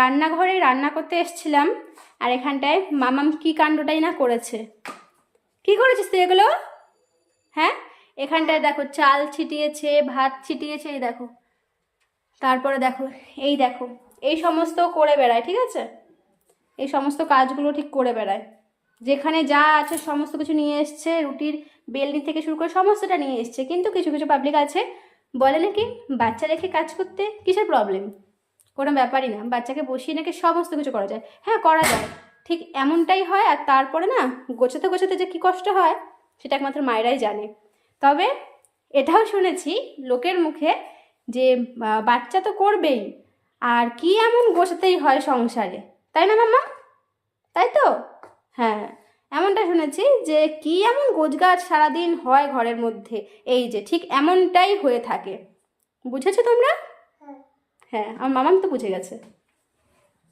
রান্নাঘরে রান্না করতে এসেছিলাম, আর এখানটায় মামাম কি কাণ্ডটাই না করেছে। কি করেছিস তুই এগুলো? হ্যাঁ, এখানটায় দেখো চাল ছিটিয়েছে, ভাত ছিটিয়েছে, এই দেখো। তারপরে দেখো, দেখো এই সমস্ত করে বেড়ায়, ঠিক আছে? এই সমস্ত কাজগুলো ঠিক করে বেড়ায়। যেখানে যা আছে সমস্ত কিছু নিয়ে এসছে, রুটির বেলনি থেকে শুরু করে সমস্তটা নিয়ে এসছে। কিন্তু কিছু কিছু পাবলিক আছে বলে নাকি বাচ্চা রেখে কাজ করতে কিসের প্রবলেম, কোনো ব্যাপারই না, বাচ্চাকে বসিয়ে নাকি সমস্ত কিছু করা যায়। হ্যাঁ, করা যায়, ঠিক এমনটাই হয়। আর তারপরে না গোছাতে গোছাতে যে কী কষ্ট হয় সেটা একমাত্র মায়েরাই জানে। তবে এটাও শুনেছি লোকের মুখে যে বাচ্চা তো করবেই, আর কি এমন গোছাতেই হয় সংসারে, তাই না মাম্মা? তাই তো? হ্যাঁ, এমনটা শুনেছি যে কি এমন গোছগাছ সারাদিন হয় ঘরের মধ্যে, এই যে ঠিক এমনটাই হয়ে থাকে। বুঝেছো তোমরা? হ্যাঁ, আমার মামাম তো বুঝে গেছে।